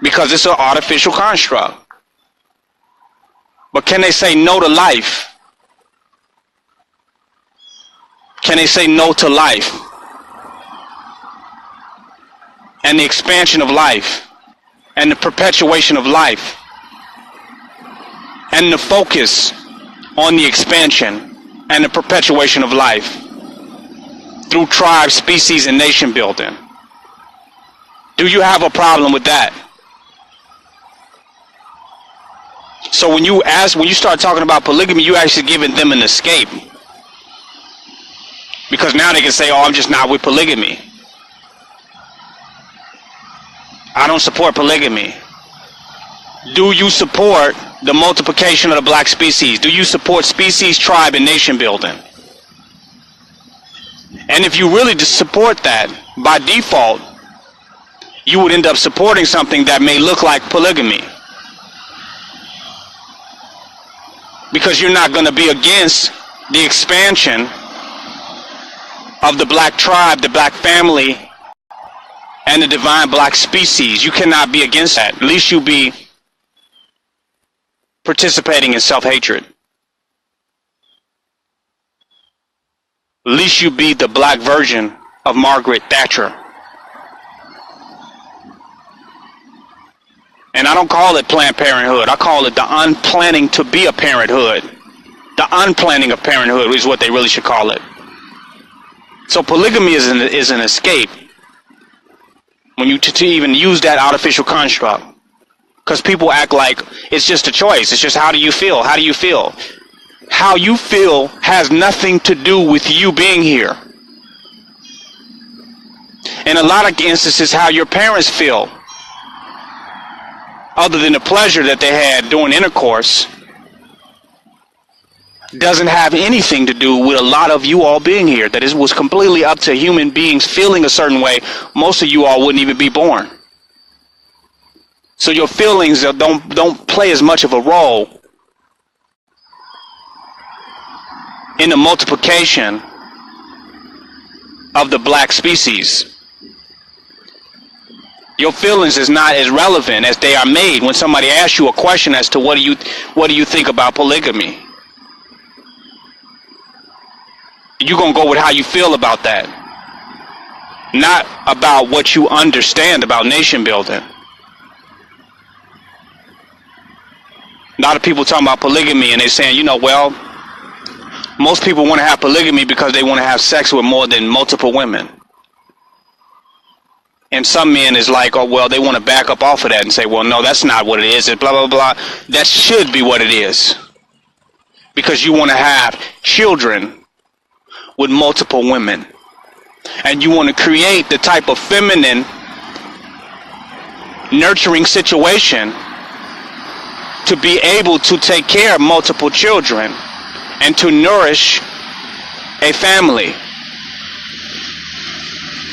because it's an artificial construct. But can they say no to life? Can they say no to life and the expansion of life and the perpetuation of life and the focus on the expansion and the perpetuation of life through tribe, species, and nation building? Do you have a problem with that? So when you start talking about polygamy, you actually giving them an escape. Because now they can say, oh, I'm just not with polygamy. I don't support polygamy. Do you support the multiplication of the black species? Do you support species, tribe, and nation building? And if you really support that, by default, you would end up supporting something that may look like polygamy. Because you're not going to be against the expansion of the black tribe, the black family, and the divine black species. You cannot be against that. At least you be participating in self-hatred. At least you be the black version of Margaret Thatcher. And I don't call it Planned Parenthood. I call it the unplanning to be a parenthood. The unplanning of parenthood is what they really should call it. So polygamy is an escape when you to even use that artificial construct. Because people act like it's just a choice. It's just how do you feel? How do you feel? How you feel has nothing to do with you being here. In a lot of instances, how your parents feel, other than the pleasure that they had during intercourse, doesn't have anything to do with a lot of you all being here. That it was completely up to human beings feeling a certain way. Most of you all wouldn't even be born. So your feelings don't play as much of a role in the multiplication of the black species. Your feelings is not as relevant as they are made when somebody asks you a question as to what do you think about polygamy. You're going to go with how you feel about that, not about what you understand about nation building. A lot of people talking about polygamy and they're saying, you know, well, most people want to have polygamy because they want to have sex with more than multiple women. And some men is like, oh, well, they want to back up off of that and say, well, no, that's not what it is, and blah, blah, blah. That should be what it is. Because you want to have children with multiple women. And you want to create the type of feminine, nurturing situation to be able to take care of multiple children and to nourish a family.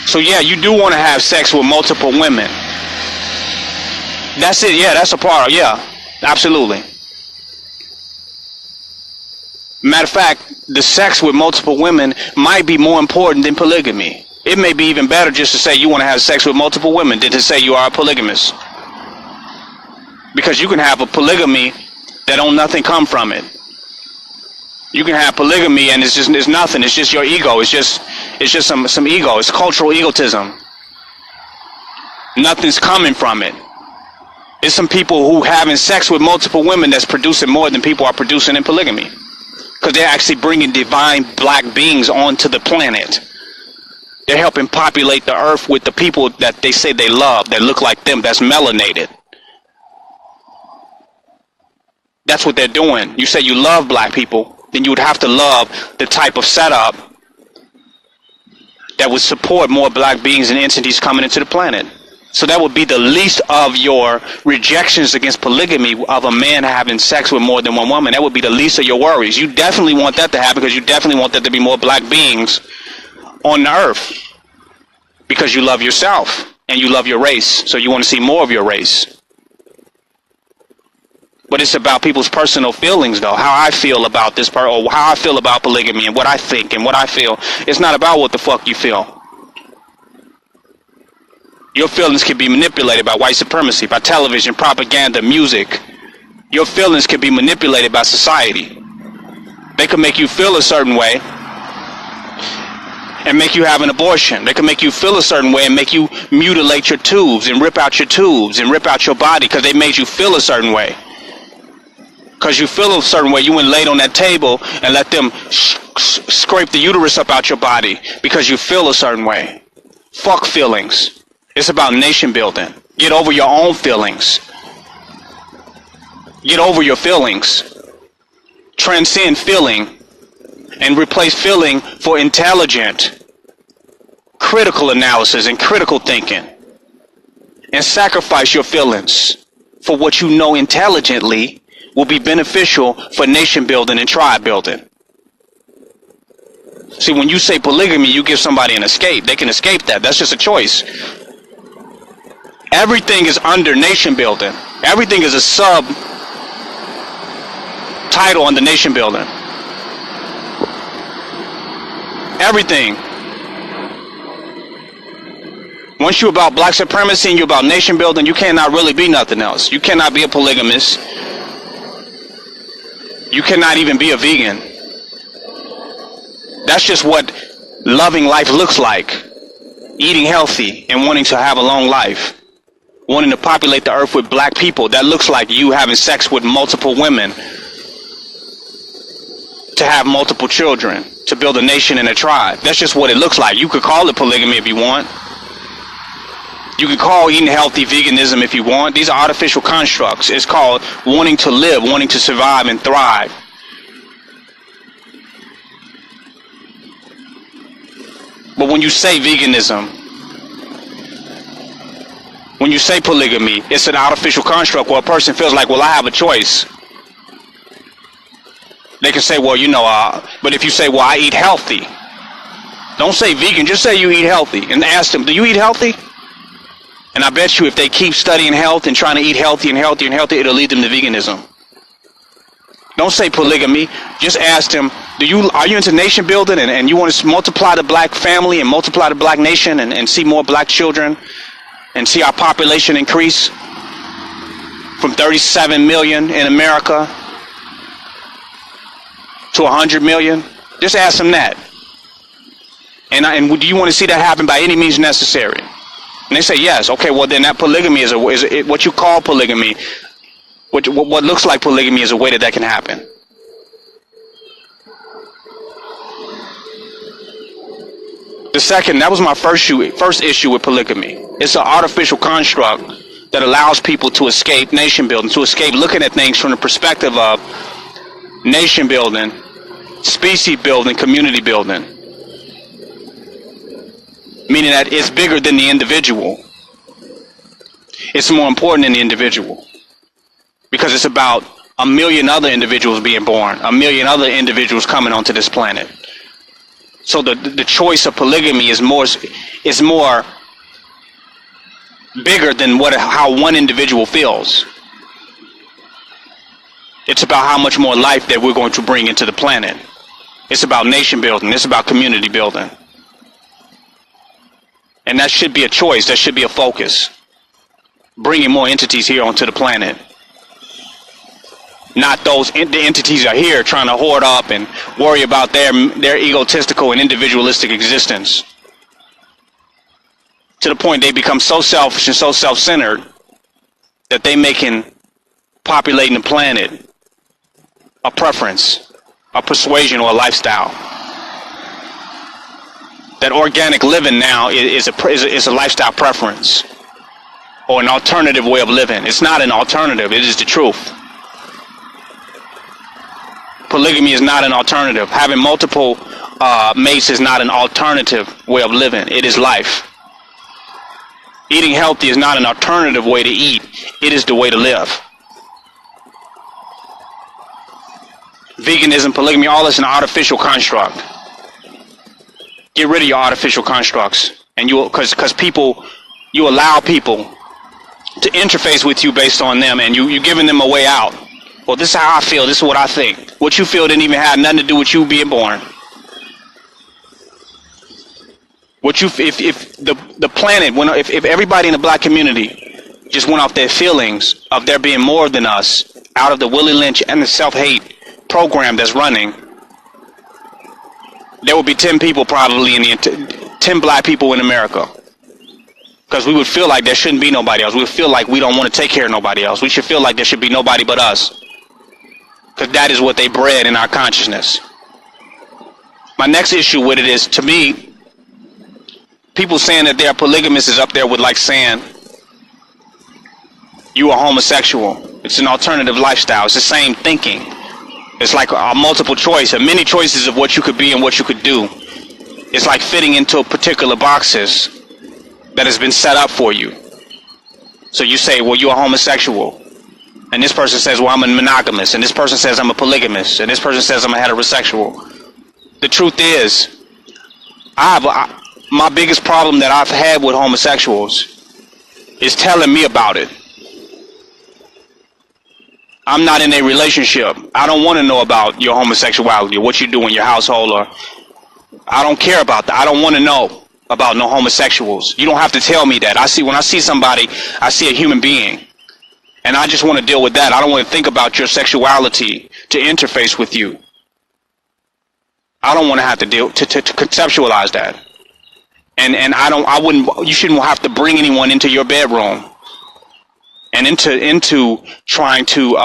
So yeah, you do want to have sex with multiple women. That's it. Yeah, that's a part of, yeah, absolutely. Matter of fact, the sex with multiple women might be more important than polygamy. It may be even better just to say you want to have sex with multiple women than to say you are a polygamist. Because you can have a polygamy that don't nothing come from it. You can have polygamy and it's nothing. It's just your ego. It's just some ego. It's cultural egotism. Nothing's coming from it. It's some people who having sex with multiple women that's producing more than people are producing in polygamy. Because they're actually bringing divine black beings onto the planet. They're helping populate the earth with the people that they say they love, that look like them, that's melanated. That's what they're doing. You say you love black people, then you would have to love the type of setup that would support more black beings and entities coming into the planet. So that would be the least of your rejections against polygamy of a man having sex with more than one woman. That would be the least of your worries. You definitely want that to happen because you definitely want there to be more black beings on the earth because you love yourself and you love your race. So you want to see more of your race. But it's about people's personal feelings, though. How I feel about this part, or how I feel about polygamy and what I think and what I feel. It's not about what the fuck you feel. Your feelings can be manipulated by white supremacy, by television, propaganda, music. Your feelings can be manipulated by society. They can make you feel a certain way and make you have an abortion. They can make you feel a certain way and make you mutilate your tubes and rip out your tubes and rip out your body because they made you feel a certain way. Because you feel a certain way, you went laid on that table and let them scrape the uterus up out your body because you feel a certain way. Fuck feelings. It's about nation building. Get over your own feelings. Get over your feelings. Transcend feeling and replace feeling for intelligent, critical analysis and critical thinking. And sacrifice your feelings for what you know intelligently will be beneficial for nation building and tribe building. See, when you say polygamy, you give somebody an escape. They can escape that. That's just a choice. Everything is under nation building. Everything is a sub title on the nation building. Everything. Once you're about black supremacy and you're about nation building, you cannot really be nothing else. You cannot be a polygamist. You cannot even be a vegan. That's just what loving life looks like. Eating healthy and wanting to have a long life. Wanting to populate the earth with black people. That looks like you having sex with multiple women. To have multiple children. To build a nation and a tribe. That's just what it looks like. You could call it polygamy if you want. You can call eating healthy veganism if you want. These are artificial constructs. It's called wanting to live, wanting to survive and thrive. But when you say veganism, when you say polygamy, it's an artificial construct where a person feels like, well, I have a choice. They can say, well, you know, but if you say, well, I eat healthy. Don't say vegan, just say you eat healthy. And ask them, do you eat healthy? And I bet you if they keep studying health and trying to eat healthy and healthy and healthy, it'll lead them to veganism. Don't say polygamy. Just ask them, are you into nation building and you want to multiply the black family and multiply the black nation and see more black children and see our population increase from 37 million in America to 100 million? Just ask them that. And do you want to see that happen by any means necessary? And they say yes. Okay, well then that polygamy is what you call polygamy. What looks like polygamy is a way that can happen. The second, that was my first issue with polygamy. It's an artificial construct that allows people to escape nation building, to escape looking at things from the perspective of nation building, species building, community building. Meaning that it's bigger than the individual. It's more important than the individual. Because it's about a million other individuals being born, a million other individuals coming onto this planet. So the choice of polygamy is more bigger than how one individual feels. It's about how much more life that we're going to bring into the planet. It's about nation building. It's about community building. And that should be a choice. That should be a focus. Bringing more entities here onto the planet. Not the entities are here trying to hoard up and worry about their egotistical and individualistic existence. To the point they become so selfish and so self-centered that they making populating the planet a preference, a persuasion, or a lifestyle. That organic living now is a lifestyle preference or an alternative way of living. It's not an alternative, it is the truth. Polygamy is not an alternative. Having multiple mates is not an alternative way of living. It is life. Eating healthy is not an alternative way to eat. It is the way to live. Veganism, polygamy, all is an artificial construct. Get rid of your artificial constructs, and because people, you allow people to interface with you based on them, and you're giving them a way out. Well, this is how I feel. This is what I think. What you feel didn't even have nothing to do with you being born. if the planet, if everybody in the black community just went off their feelings of there being more than us, out of the Willie Lynch and the self-hate program that's running, there would be 10 people probably 10 black people in America. Because we would feel like there shouldn't be nobody else. We would feel like we don't want to take care of nobody else. We should feel like there should be nobody but us. Because that is what they bred in our consciousness. My next issue with it is, to me, people saying that they're polygamous is up there with like saying you are homosexual. It's an alternative lifestyle. It's the same thinking. It's like a multiple choice, a many choices of what you could be and what you could do. It's like fitting into particular boxes that has been set up for you. So you say, well, you're a homosexual. And this person says, well, I'm a monogamous. And this person says, I'm a polygamous. And this person says, I'm a heterosexual. The truth is, my biggest problem that I've had with homosexuals is telling me about it. I'm not in a relationship. I don't want to know about your homosexuality or what you do in your household, or I don't care about that. I don't want to know about no homosexuals. You don't have to tell me that. When I see somebody, I see a human being. And I just want to deal with that. I don't want to think about your sexuality to interface with you. I don't want to have to conceptualize that. And you shouldn't have to bring anyone into your bedroom and into trying to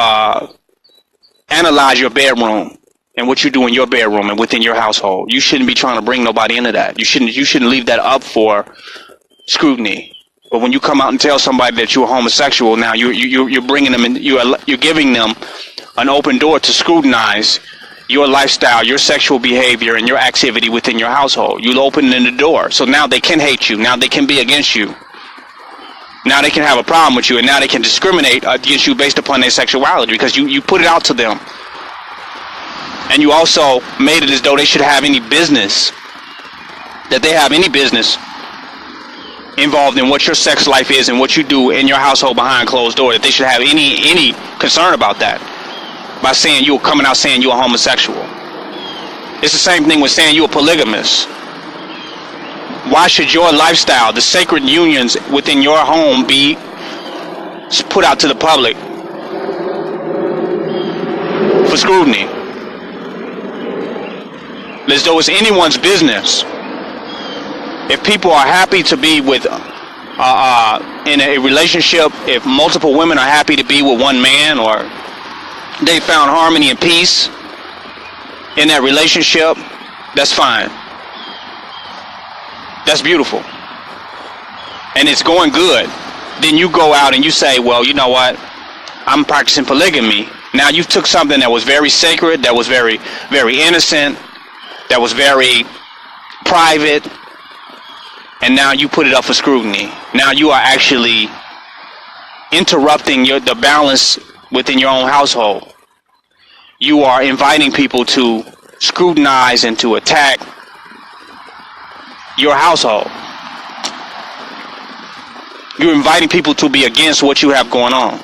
analyze your bedroom and what you do in your bedroom and within your household. You shouldn't be trying to bring nobody into that. You shouldn't leave that up for scrutiny. But when you come out and tell somebody that you're homosexual, now you're bringing them in, you're giving them an open door to scrutinize your lifestyle, your sexual behavior, and your activity within your household. You'll open in the door. So now they can hate you. Now they can be against you. Now they can have a problem with you, and now they can discriminate against you based upon their sexuality because you put it out to them. And you also made it as though they should have any business, that they have any business involved in what your sex life is and what you do in your household behind closed doors, that they should have any concern about that by saying you're coming out saying you're a homosexual. It's the same thing with saying you're a polygamous. Why should your lifestyle, the sacred unions within your home, be put out to the public for scrutiny? As though it's anyone's business. If people are happy to be with in a relationship, if multiple women are happy to be with one man, or they found harmony and peace in that relationship, that's fine. That's beautiful. And it's going good. Then you go out and you say, well, you know what? I'm practicing polygamy. Now you took something that was very sacred, that was very, very innocent, that was very private, and now you put it up for scrutiny. Now you are actually interrupting the balance within your own household. You are inviting people to scrutinize and to attack your household. You're inviting people to be against what you have going on.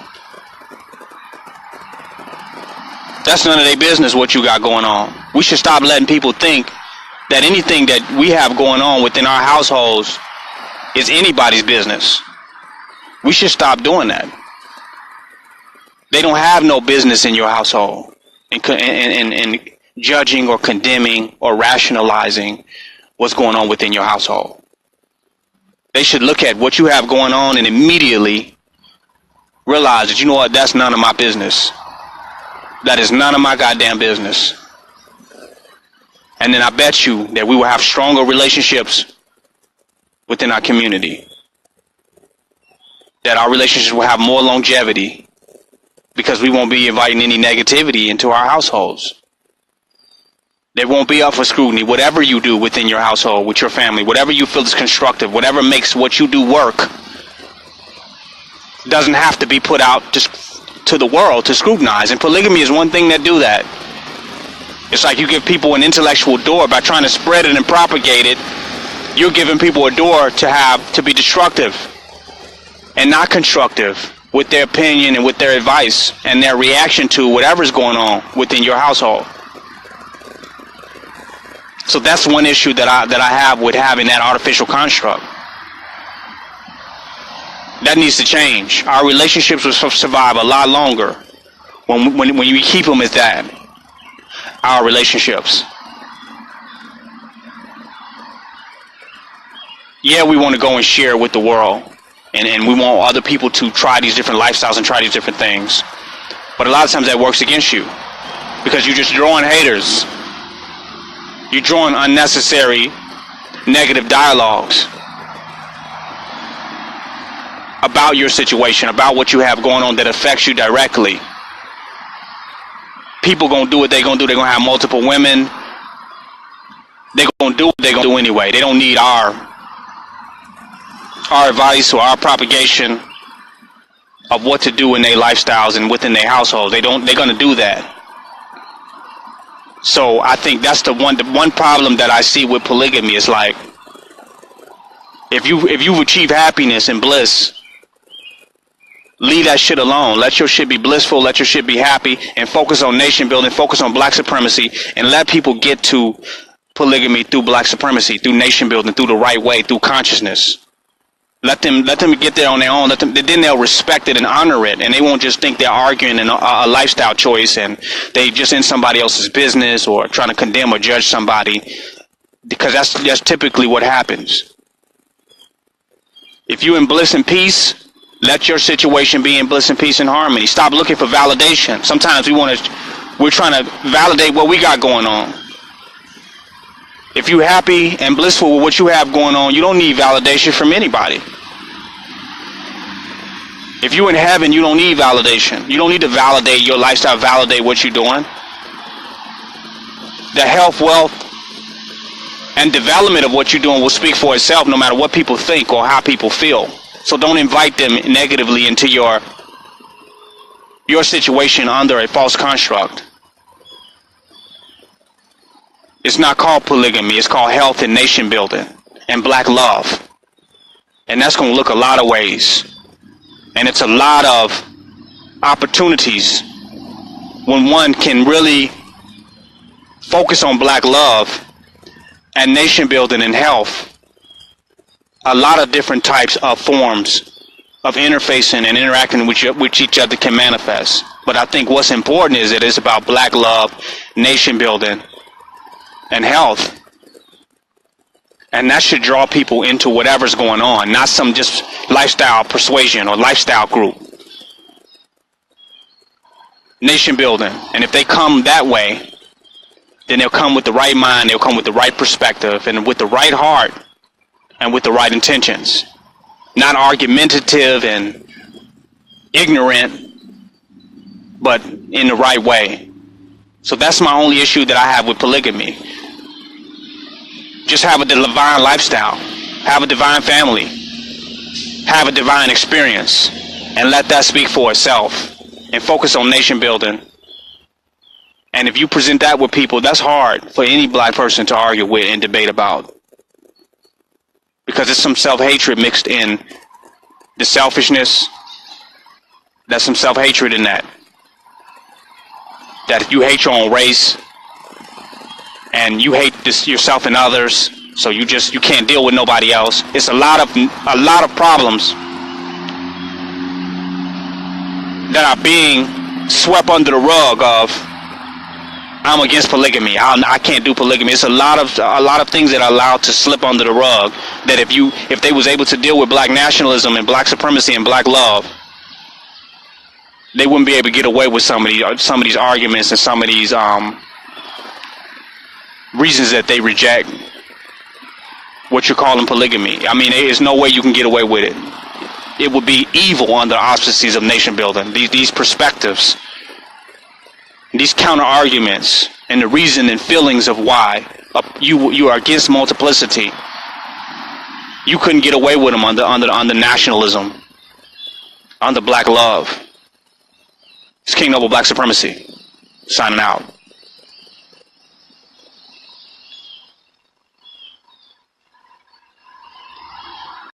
That's none of their business what you got going on. We should stop letting people think that anything that we have going on within our households is anybody's business. We should stop doing that. They don't have no business in your household and judging or condemning or rationalizing what's going on within your household. They should look at what you have going on and immediately realize that, you know what, that's none of my business. That is none of my goddamn business. And then I bet you that we will have stronger relationships within our community. That our relationships will have more longevity because we won't be inviting any negativity into our households. They won't be up for scrutiny. Whatever you do within your household, with your family, whatever you feel is constructive, whatever makes what you do work, doesn't have to be put out to the world to scrutinize. And polygamy is one thing that do that. It's like you give people an intellectual door by trying to spread it and propagate it. You're giving people a door to be destructive and not constructive with their opinion and with their advice and their reaction to whatever's going on within your household. So that's one issue that I have with having that artificial construct. That needs to change. Our relationships will survive a lot longer when you keep them as that. Our relationships. Yeah, we want to go and share with the world, and we want other people to try these different lifestyles and try these different things. But a lot of times that works against you because you're just drawing haters. You're drawing unnecessary negative dialogues about your situation, about what you have going on that affects you directly. People gonna do what they gonna do. They're gonna have multiple women. They're gonna do what they're gonna do anyway. They don't need our advice or our propagation of what to do in their lifestyles and within their households. They're gonna do that. So I think that's the one problem that I see with polygamy is like, if you've achieved happiness and bliss, leave that shit alone. Let your shit be blissful. Let your shit be happy, and focus on nation building. Focus on black supremacy, and let people get to polygamy through black supremacy, through nation building, through the right way, through consciousness. Let them get there on their own. Then they'll respect it and honor it, and they won't just think they're arguing a lifestyle choice and they just in somebody else's business or trying to condemn or judge somebody, because that's typically what happens. If you're in bliss and peace, let your situation be in bliss and peace and harmony. Stop looking for validation. Sometimes we're trying to validate what we got going on. If you're happy and blissful with what you have going on, you don't need validation from anybody. If you're in heaven, you don't need validation. You don't need to validate your lifestyle, validate what you're doing. The health, wealth, and development of what you're doing will speak for itself no matter what people think or how people feel. So don't invite them negatively into your situation under a false construct. It's not called polygamy. It's called health and nation building and black love. And that's going to look a lot of ways. And it's a lot of opportunities when one can really focus on black love and nation building and health. A lot of different types of forms of interfacing and interacting with each other can manifest. But I think what's important is that it's about black love, nation building, and health. And that should draw people into whatever's going on, not some just lifestyle persuasion or lifestyle group. Nation building. And if they come that way, then they'll come with the right mind, they'll come with the right perspective, and with the right heart, and with the right intentions. Not argumentative and ignorant, but in the right way. So that's my only issue that I have with polygamy. Just have a divine lifestyle, have a divine family, have a divine experience, and let that speak for itself, and focus on nation building. And if you present that with people, that's hard for any black person to argue with and debate about, because there's some self-hatred mixed in the selfishness. There's some self-hatred in that you hate your own race, and you hate yourself and others, so you can't deal with nobody else. It's a lot of problems that are being swept under the rug of, I'm against polygamy, I can't do polygamy. It's a lot of things that are allowed to slip under the rug, that if they was able to deal with black nationalism and black supremacy and black love, they wouldn't be able to get away with some of these arguments and some of these reasons that they reject what you're calling polygamy. I mean, there's no way you can get away with it. It would be evil under the auspices of nation building. These perspectives, these counter arguments, and the reason and feelings of why you are against multiplicity, you couldn't get away with them under nationalism, under black love. It's King Noble Black Supremacy, signing out.